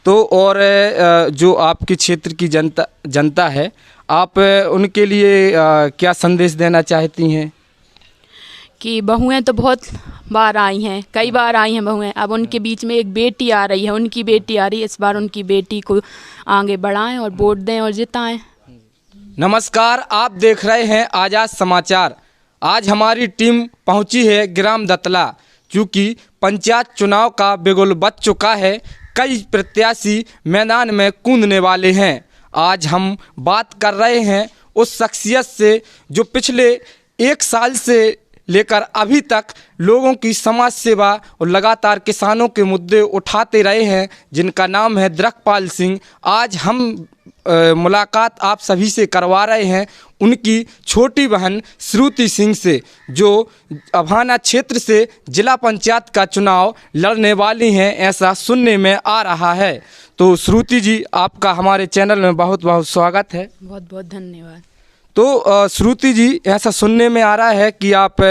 तो और जो आपके क्षेत्र की जनता है, आप उनके लिए क्या संदेश देना चाहती हैं? कि बहुएं तो बहुत बार आई हैं, कई बार आई हैं बहुएं। अब उनके बीच में एक बेटी आ रही है, उनकी बेटी आ रही है। इस बार उनकी बेटी को आगे बढ़ाएं और वोट दें और जिताएं। नमस्कार, आप देख रहे हैं आज़ाद समाचार। आज हमारी टीम पहुंची है ग्राम दतला, क्योंकि पंचायत चुनाव का बिगुल बज चुका है। कई प्रत्याशी मैदान में कूदने वाले हैं। आज हम बात कर रहे हैं उस शख्सियत से जो पिछले 1 साल से लेकर अभी तक लोगों की समाज सेवा और लगातार किसानों के मुद्दे उठाते रहे हैं, जिनका नाम है द्रकपाल सिंह। आज हम मुलाकात आप सभी से करवा रहे हैं उनकी छोटी बहन श्रुति सिंह से, जो अभाना क्षेत्र से जिला पंचायत का चुनाव लड़ने वाली हैं, ऐसा सुनने में आ रहा है। तो श्रुति जी, आपका हमारे चैनल में बहुत बहुत स्वागत है। बहुत बहुत धन्यवाद। तो श्रुति जी, ऐसा सुनने में आ रहा है कि आप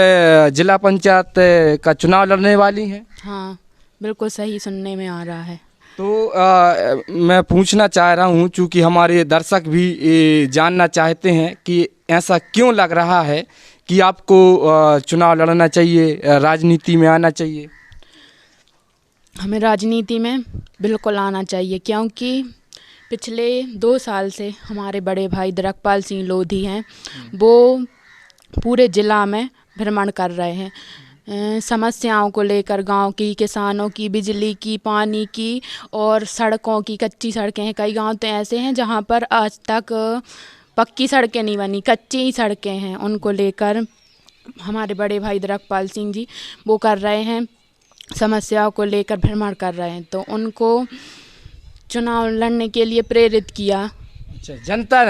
जिला पंचायत का चुनाव लड़ने वाली हैं। हाँ, बिल्कुल सही सुनने में आ रहा है। तो मैं पूछना चाह रहा हूँ, चूँकि हमारे दर्शक भी जानना चाहते हैं कि ऐसा क्यों लग रहा है कि आपको चुनाव लड़ना चाहिए, राजनीति में आना चाहिए? हमें राजनीति में बिल्कुल आना चाहिए, क्योंकि पिछले 2 साल से हमारे बड़े भाई द्रकपाल सिंह लोधी हैं, वो पूरे ज़िला में भ्रमण कर रहे हैं। समस्याओं को लेकर, गांव की, किसानों की, बिजली की, पानी की और सड़कों की। कच्ची सड़कें हैं, कई गांव तो ऐसे हैं जहां पर आज तक पक्की सड़कें नहीं बनी, कच्ची ही सड़कें हैं। उनको लेकर हमारे बड़े भाई द्रकपाल सिंह जी वो कर रहे हैं, समस्याओं को लेकर भ्रमण कर रहे हैं। तो उनको चुनाव लड़ने के लिए प्रेरित किया। अच्छा,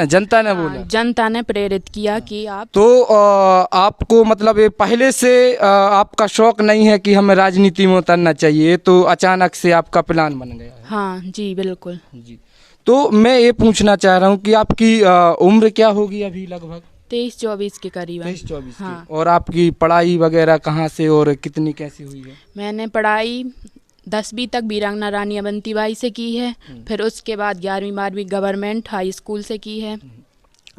जनता ने बोला? जनता ने प्रेरित किया कि आप। तो आपको मतलब ये पहले से आपका शौक नहीं है कि हमें राजनीति में उतरना चाहिए, तो अचानक से आपका प्लान बन गया है? हाँ जी, बिल्कुल जी। तो मैं ये पूछना चाह रहा हूँ कि आपकी उम्र क्या होगी अभी? लगभग 23-24 के करीब। 23-24 हाँ। और आपकी पढ़ाई वगैरह कहाँ से और कितनी कैसी हुई है? मैंने पढ़ाई 10वीं तक वीरांगना रानी अवंतीबाई से की है। फिर उसके बाद 11वीं-12वीं गवर्नमेंट हाई स्कूल से की है।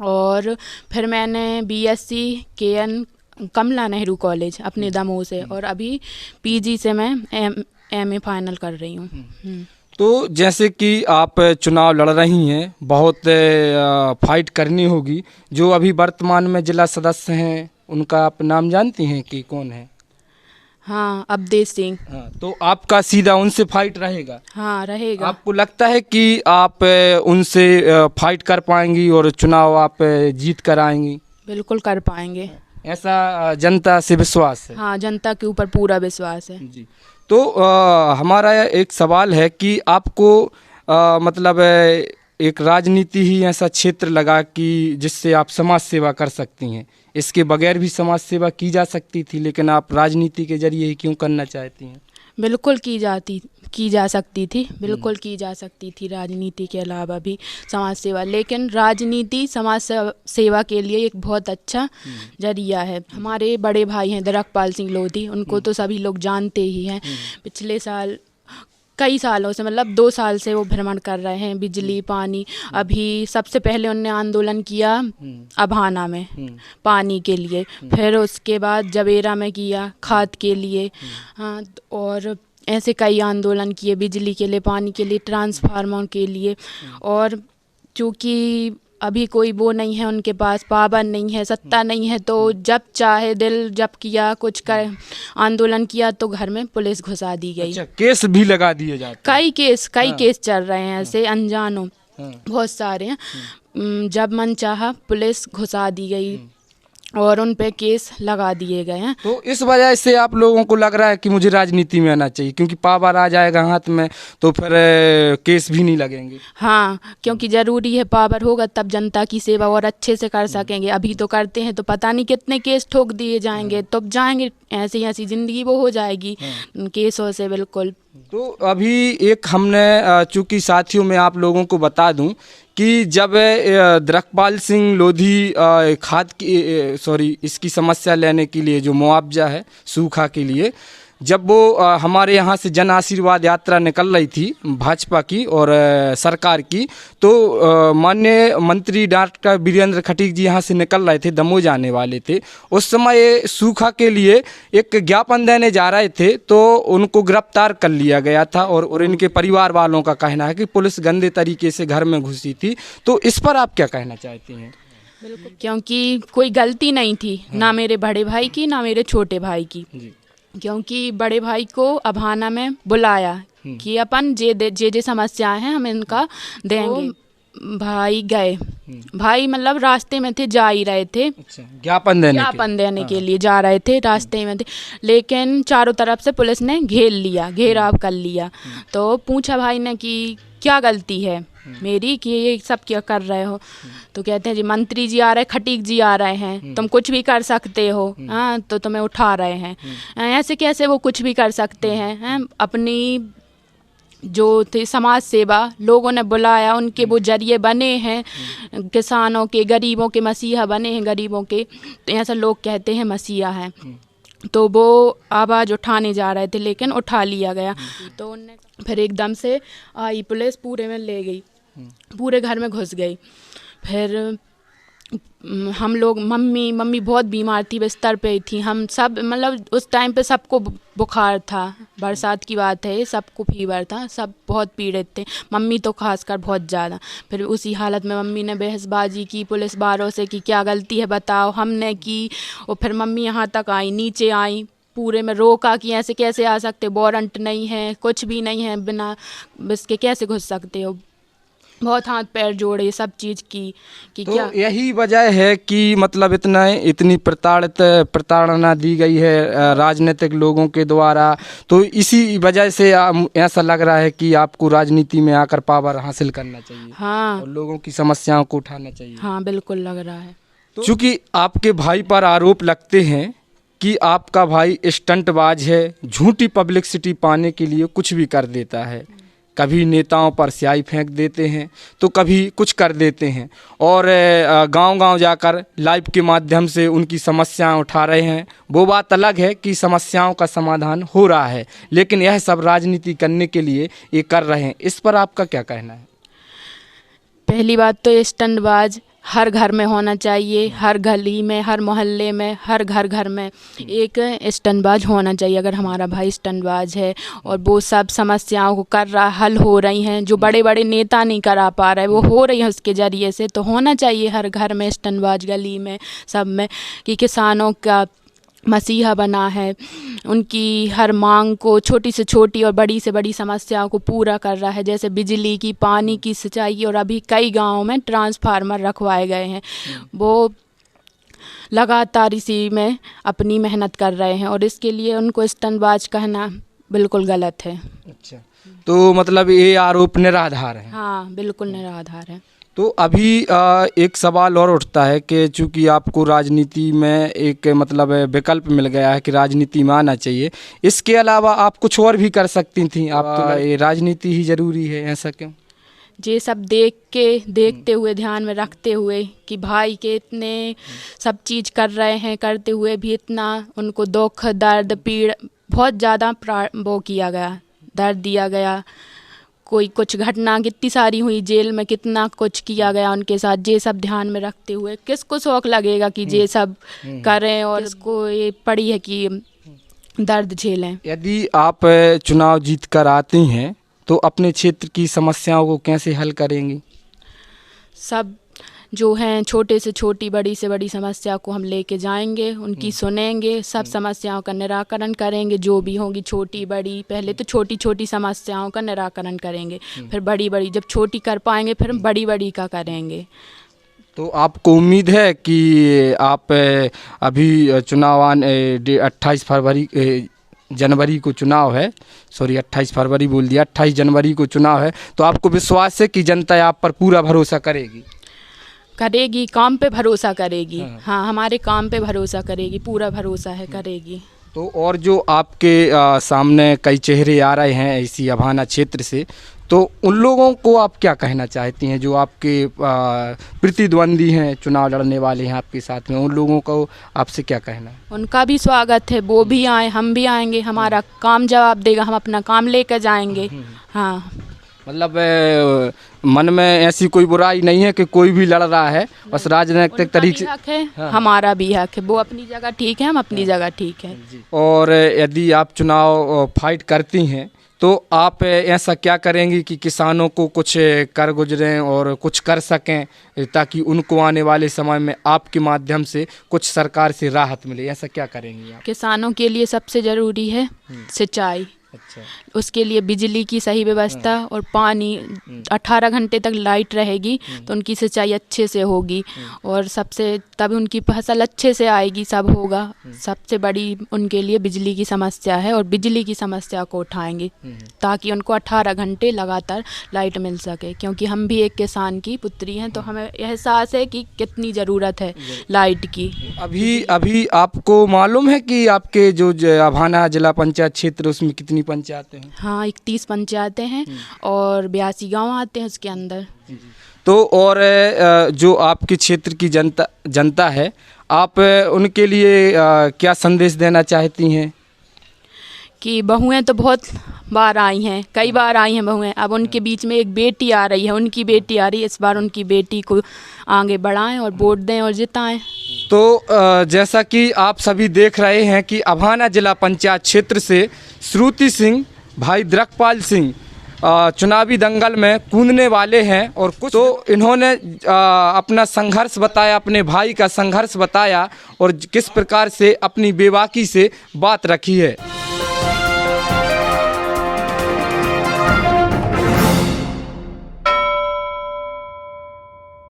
और फिर मैंने BSc KN कमला नेहरू कॉलेज अपने दमोह से, और अभी PG से मैं MA फाइनल कर रही हूँ। तो जैसे कि आप चुनाव लड़ रही हैं, बहुत फाइट करनी होगी। जो अभी वर्तमान में जिला सदस्य हैं, उनका आप नाम जानती हैं कि कौन है? हाँ, अवधेश सिंह। हाँ, तो आपका सीधा उनसे फाइट रहेगा? हाँ, रहेगा। आपको लगता है कि आप उनसे फाइट कर पाएंगी और चुनाव आप जीत कर आएंगी? बिल्कुल कर पाएंगे, ऐसा जनता से विश्वास है? हाँ, जनता के ऊपर पूरा विश्वास है जी। तो हमारा एक सवाल है कि आपको मतलब एक राजनीति ही ऐसा क्षेत्र लगा कि जिससे आप समाज सेवा कर सकती हैं। इसके बगैर भी समाज सेवा की जा सकती थी, लेकिन आप राजनीति के जरिए ही क्यों करना चाहती हैं? बिल्कुल की जा सकती थी, बिल्कुल की जा सकती थी राजनीति के अलावा भी समाज सेवा। लेकिन राजनीति समाज सेवा के लिए एक बहुत अच्छा जरिया है। हमारे बड़े भाई हैं द्रकपाल सिंह लोधी, उनको तो सभी लोग जानते ही हैं। पिछले साल कई सालों से, मतलब 2 साल से वो भ्रमण कर रहे हैं, बिजली, पानी। अभी सबसे पहले उन्होंने आंदोलन किया अभाना में पानी के लिए, फिर उसके बाद जवेरा में किया खाद के लिए। हाँ, और ऐसे कई आंदोलन किए, बिजली के लिए, पानी के लिए, ट्रांसफार्मर के लिए। और चूँकि अभी कोई वो नहीं है उनके पास, पावर नहीं है, सत्ता नहीं है, तो जब चाहे दिल जब किया, कुछ कर आंदोलन किया तो घर में पुलिस घुसा दी गई। अच्छा, केस भी लगा दिए जाते? कई केस चल रहे हैं ऐसे अनजानों, बहुत सारे हैं। जब मन चाहा पुलिस घुसा दी गई और उन पे केस लगा दिए गए हैं। तो इस वजह से आप लोगों को लग रहा है कि मुझे राजनीति में आना चाहिए, क्योंकि पावर आ जाएगा हाथ में तो फिर केस भी नहीं लगेंगे? हाँ, क्योंकि ज़रूरी है, पावर होगा तब जनता की सेवा और अच्छे से कर सकेंगे। अभी तो करते हैं तो पता नहीं कितने केस ठोक दिए जाएंगे, तो जाएंगे ऐसी ऐसी ज़िंदगी वो हो जाएगी केसों से। बिल्कुल। तो अभी एक हमने, चूँकि साथियों में आप लोगों को बता दूं कि जब द्रकपाल सिंह लोधी खाद की इसकी समस्या लेने के लिए, जो मुआवजा है सूखा के लिए, जब वो हमारे यहाँ से जन आशीर्वाद यात्रा निकल रही थी भाजपा की और सरकार की, तो माननीय मंत्री डॉक्टर वीरेंद्र खटीक जी यहाँ से निकल रहे थे, दमोह जाने वाले थे। उस समय सूखा के लिए एक ज्ञापन देने जा रहे थे, तो उनको गिरफ्तार कर लिया गया था और इनके परिवार वालों का कहना है कि पुलिस गंदे तरीके से घर में घुसी थी। तो इस पर आप क्या कहना चाहती हैं? क्योंकि कोई गलती नहीं थी, ना मेरे बड़े भाई की ना मेरे छोटे भाई की। क्योंकि बड़े भाई को अभाना में बुलाया कि अपन जे समस्याएं हैं हम इनका देंगे। भाई गए, भाई मतलब रास्ते में थे, जा ही रहे थे। अच्छा, ज्ञापन देने के लिए जा रहे थे, रास्ते में थे, लेकिन चारों तरफ से पुलिस ने घेराव कर लिया। तो पूछा भाई ने कि क्या गलती है मेरी कि ये सब क्या कर रहे हो? तो कहते हैं जी मंत्री जी आ रहे हैं, खटीक जी आ रहे हैं, तुम कुछ भी कर सकते हो, हाँ, तो तुम्हें उठा रहे हैं। ऐसे कैसे वो कुछ भी कर सकते हैं? अपनी जो थे समाज सेवा लोगों ने बुलाया, उनके वो जरिए बने हैं, किसानों के, गरीबों के मसीहा बने हैं, गरीबों के, तो ऐसा लोग कहते हैं मसीहा हैं। तो वो आवाज़ उठाने जा रहे थे लेकिन उठा लिया गया। तो उनने फिर एकदम से आई पुलिस, पूरे में ले गई, पूरे घर में घुस गई। फिर हम लोग, मम्मी बहुत बीमार थी, बिस्तर पे थी, हम सब मतलब उस टाइम पे सबको बुखार था, बरसात की बात है, सबको फीवर था, सब बहुत पीड़ित थे, मम्मी तो खासकर बहुत ज़्यादा। फिर उसी हालत में मम्मी ने बहसबाजी की पुलिस वालों से कि क्या गलती है बताओ, हमने की। और फिर मम्मी यहाँ तक आई, नीचे आई, पूरे में रोका कि ऐसे कैसे आ सकते, वारंट नहीं है, कुछ भी नहीं है, बिना इसके कैसे घुस सकते हो। बहुत हाथ पैर जोड़े, सब चीज़ की कि तो क्या। यही वजह है कि मतलब इतनी प्रताड़ना दी गई है राजनीतिक लोगों के द्वारा। तो इसी वजह से ऐसा लग रहा है कि आपको राजनीति में आकर पावर हासिल करना चाहिए, हाँ, और लोगों की समस्याओं को उठाना चाहिए। हाँ बिल्कुल लग रहा है। चूँकि आपके भाई पर आरोप लगते हैं कि आपका भाई स्टंटबाज है, झूठी पब्लिसिटी पाने के लिए कुछ भी कर देता है, कभी नेताओं पर स्याही फेंक देते हैं तो कभी कुछ कर देते हैं, और गांव-गांव जाकर लाइव के माध्यम से उनकी समस्याएं उठा रहे हैं। वो बात अलग है कि समस्याओं का समाधान हो रहा है, लेकिन यह सब राजनीति करने के लिए ये कर रहे हैं। इस पर आपका क्या कहना है? पहली बात तो स्टंटबाज हर घर में होना चाहिए, हर गली में, हर मोहल्ले में, हर घर में एक स्टंटबाज होना चाहिए। अगर हमारा भाई स्टंटबाज है और वो सब समस्याओं को कर रहा, हल हो रही हैं, जो बड़े बड़े नेता नहीं करा पा रहे वो हो रही है उसके ज़रिए से, तो होना चाहिए हर घर में स्टंटबाज, गली में, सब में, कि किसानों का मसीहा बना है, उनकी हर मांग को, छोटी से छोटी और बड़ी से बड़ी समस्याओं को पूरा कर रहा है, जैसे बिजली की, पानी की, सिंचाई की, और अभी कई गांवों में ट्रांसफार्मर रखवाए गए हैं। वो लगातार इसी में अपनी मेहनत कर रहे हैं और इसके लिए उनको स्टंटबाज कहना बिल्कुल गलत है। अच्छा, तो मतलब ये आरोप निराधार है? हाँ बिल्कुल निराधार है। तो अभी एक सवाल और उठता है कि चूँकि आपको राजनीति में एक मतलब विकल्प मिल गया है कि राजनीति में आना चाहिए, इसके अलावा आप कुछ और भी कर सकती थी, आप तो ये राजनीति ही ज़रूरी है, ऐसा क्यों? ये सब देखते हुए, ध्यान में रखते हुए कि भाई के इतने सब चीज़ कर रहे हैं, करते हुए भी इतना उनको दुख, दर्द, पीड़ बहुत ज़्यादा वो किया गया, दर्द दिया गया, कोई कुछ घटना कितनी सारी हुई, जेल में कितना कुछ किया गया उनके साथ। ये सब ध्यान में रखते हुए किसको शौक लगेगा कि ये सब करें, और इसको ये पड़ी है कि दर्द झेलें। यदि आप चुनाव जीत कर आती हैं तो अपने क्षेत्र की समस्याओं को कैसे हल करेंगी? सब जो हैं छोटे से छोटी, बड़ी से बड़ी समस्या को हम लेके जाएंगे, उनकी सुनेंगे, सब समस्याओं का निराकरण करेंगे, जो भी होंगी छोटी बड़ी। पहले तो छोटी छोटी समस्याओं का निराकरण करेंगे, फिर बड़ी बड़ी, जब छोटी कर पाएंगे फिर बड़ी बड़ी का करेंगे। तो आपको उम्मीद है कि आप अभी चुनाव 28 जनवरी को चुनाव है, सॉरी 28 फरवरी बोल दिया, 28 जनवरी को चुनाव है, तो आपको विश्वास है कि जनता आप पर पूरा भरोसा करेगी? काम पे भरोसा करेगी। हाँ हमारे काम पे भरोसा करेगी, पूरा भरोसा है, करेगी। तो और जो आपके सामने कई चेहरे आ रहे हैं इसी अभाना क्षेत्र से, तो उन लोगों को आप क्या कहना चाहती हैं जो आपके प्रतिद्वंदी हैं, चुनाव लड़ने वाले हैं आपके साथ में, उन लोगों को आपसे क्या कहना है? उनका भी स्वागत है, वो भी आए, हम भी आएंगे, हमारा काम जवाब देगा, हम अपना काम लेकर जाएंगे। हाँ, मतलब मन में ऐसी कोई बुराई नहीं है कि कोई भी लड़ रहा है, बस राजनीतिक उनका तरीके भी से। हक है, हमारा भी हक है, वो अपनी जगह ठीक है, हम अपनी जगह ठीक है। और यदि आप चुनाव फाइट करती हैं तो आप ऐसा क्या करेंगी कि किसानों को कुछ कर गुजरें और कुछ कर सकें, ताकि उनको आने वाले समय में आपके माध्यम से कुछ सरकार से राहत मिले? ऐसा क्या करेंगी आप? किसानों के लिए सबसे ज़रूरी है सिंचाई, अच्छा। उसके लिए बिजली की सही व्यवस्था और पानी, 18 घंटे तक लाइट रहेगी तो उनकी सिंचाई अच्छे से होगी और सबसे तभी उनकी फसल अच्छे से आएगी, सब होगा। सबसे बड़ी उनके लिए बिजली की समस्या है और बिजली की समस्या को उठाएंगे ताकि उनको 18 घंटे लगातार लाइट मिल सके, क्योंकि हम भी एक किसान की पुत्री हैं तो हमें एहसास है कि कितनी ज़रूरत है लाइट की। अभी आपको मालूम है कि आपके जो अभाना जिला पंचायत क्षेत्र उसमें कितनी पंचायतें हैं? हाँ, 31 पंचायतें हैं और 82 गांव आते हैं उसके अंदर। तो और जो आपके क्षेत्र की जनता है, आप उनके लिए क्या संदेश देना चाहती हैं? कि बहुएं तो बहुत बार आई हैं, कई बार आई हैं बहुएं, अब उनके बीच में एक बेटी आ रही है, उनकी बेटी आ रही है, इस बार उनकी बेटी को आगे बढ़ाएं और वोट दें और जिताएं। तो जैसा कि आप सभी देख रहे हैं कि अभाना जिला पंचायत क्षेत्र से श्रुति सिंह, भाई द्रकपाल सिंह चुनावी दंगल में कूदने वाले हैं और कुछ तो इन्होंने अपना संघर्ष बताया, अपने भाई का संघर्ष बताया और किस प्रकार से अपनी बेबाकी से बात रखी है।